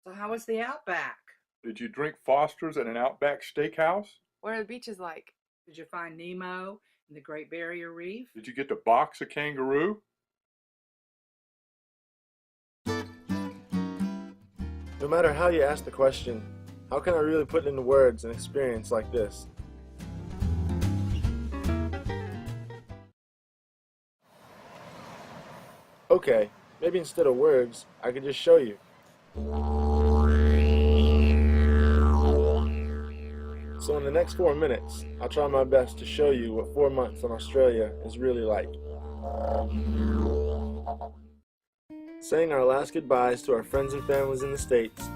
So how was the Outback? Did you drink Foster's at an Outback Steakhouse? What are the beaches like? Did you find Nemo in the Great Barrier Reef? Did you get to box a kangaroo? No matter how you ask the question, how can I really put into words an experience like this? Okay, maybe instead of words, I could just show you. So in the next 4 minutes, I'll try my best to show you what 4 months in Australia is really like. Saying our last goodbyes to our friends and families in the States,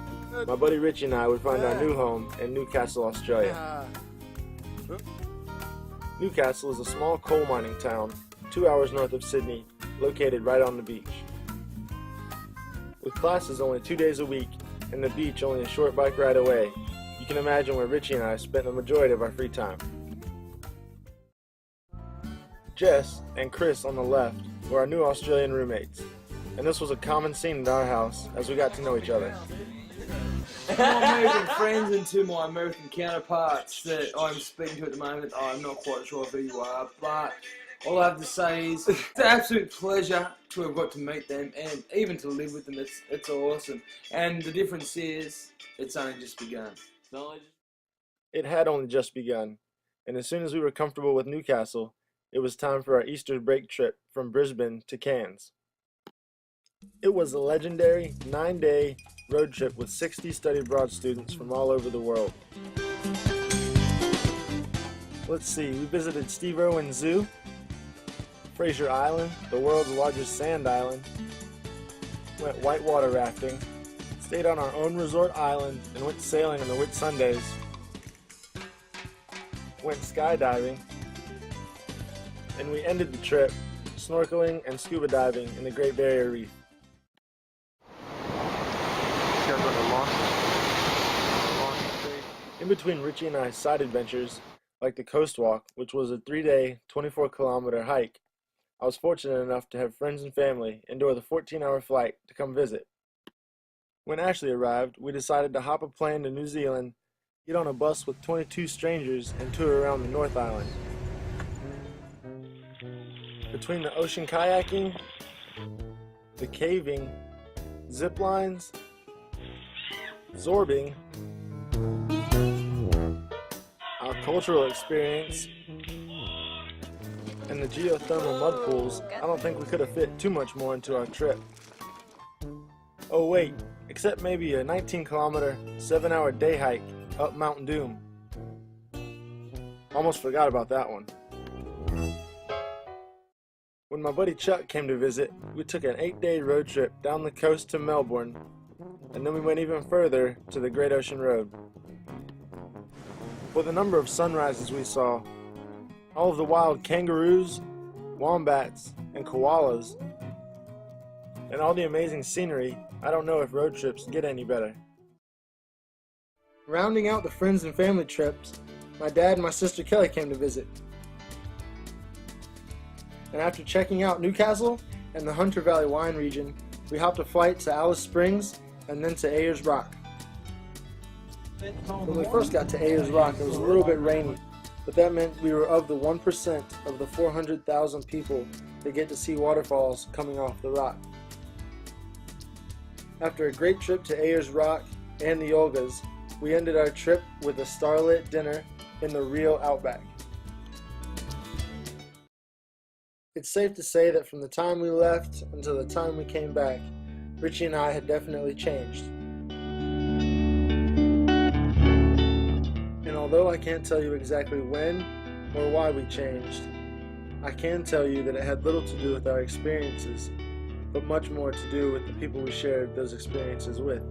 my buddy Richie and I would find our new home in Newcastle, Australia. Newcastle is a small coal mining town 2 hours north of Sydney, located right on the beach. With classes only 2 days a week and the beach only a short bike ride away, you can imagine where Richie and I spent the majority of our free time. Jess and Chris on the left were our new Australian roommates, and this was a common scene in our house as we got to know each other. My American friends and to my American counterparts that I'm speaking to at the moment, I'm not quite sure who you are, but all I have to say is it's an absolute pleasure to have got to meet them and even to live with them. It's awesome. And the difference is it's only just begun. It had only just begun, and as soon as we were comfortable with Newcastle, it was time for our Easter break trip from Brisbane to Cairns. It was a legendary 9-day road trip with 60 study abroad students from all over the world. Let's see, we visited Steve Irwin Zoo, Fraser Island, the world's largest sand island, went whitewater rafting, stayed on our own resort island and went sailing on the Whitsundays, went skydiving, and we ended the trip snorkeling and scuba diving in the Great Barrier Reef. In between Richie and I's side adventures, like the Coast Walk, which was a 3-day, 24-kilometer hike, I was fortunate enough to have friends and family endure the 14-hour flight to come visit. When Ashley arrived, we decided to hop a plane to New Zealand, get on a bus with 22 strangers, and tour around the North Island. Between the ocean kayaking, the caving, zip lines, zorbing, our cultural experience, and the geothermal mud pools, I don't think we could have fit too much more into our trip. Oh wait, except maybe a 19-kilometer, 7-hour day hike up Mount Doom. Almost forgot about that one. When my buddy Chuck came to visit, we took an 8-day road trip down the coast to Melbourne, and then we went even further to the Great Ocean Road. For the number of sunrises we saw, all of the wild kangaroos, wombats, and koalas, and all the amazing scenery, I don't know if road trips get any better. Rounding out the friends and family trips, my dad and my sister Kelly came to visit. And after checking out Newcastle and the Hunter Valley wine region, we hopped a flight to Alice Springs and then to Ayers Rock. When we first got to Ayers Rock, it was a little bit rainy, but that meant we were of the 1% of the 400,000 people that get to see waterfalls coming off the rock. After a great trip to Ayers Rock and the Olgas, we ended our trip with a starlit dinner in the real Outback. It's safe to say that from the time we left until the time we came back, Richie and I had definitely changed. And although I can't tell you exactly when or why we changed, I can tell you that it had little to do with our experiences, but much more to do with the people we shared those experiences with.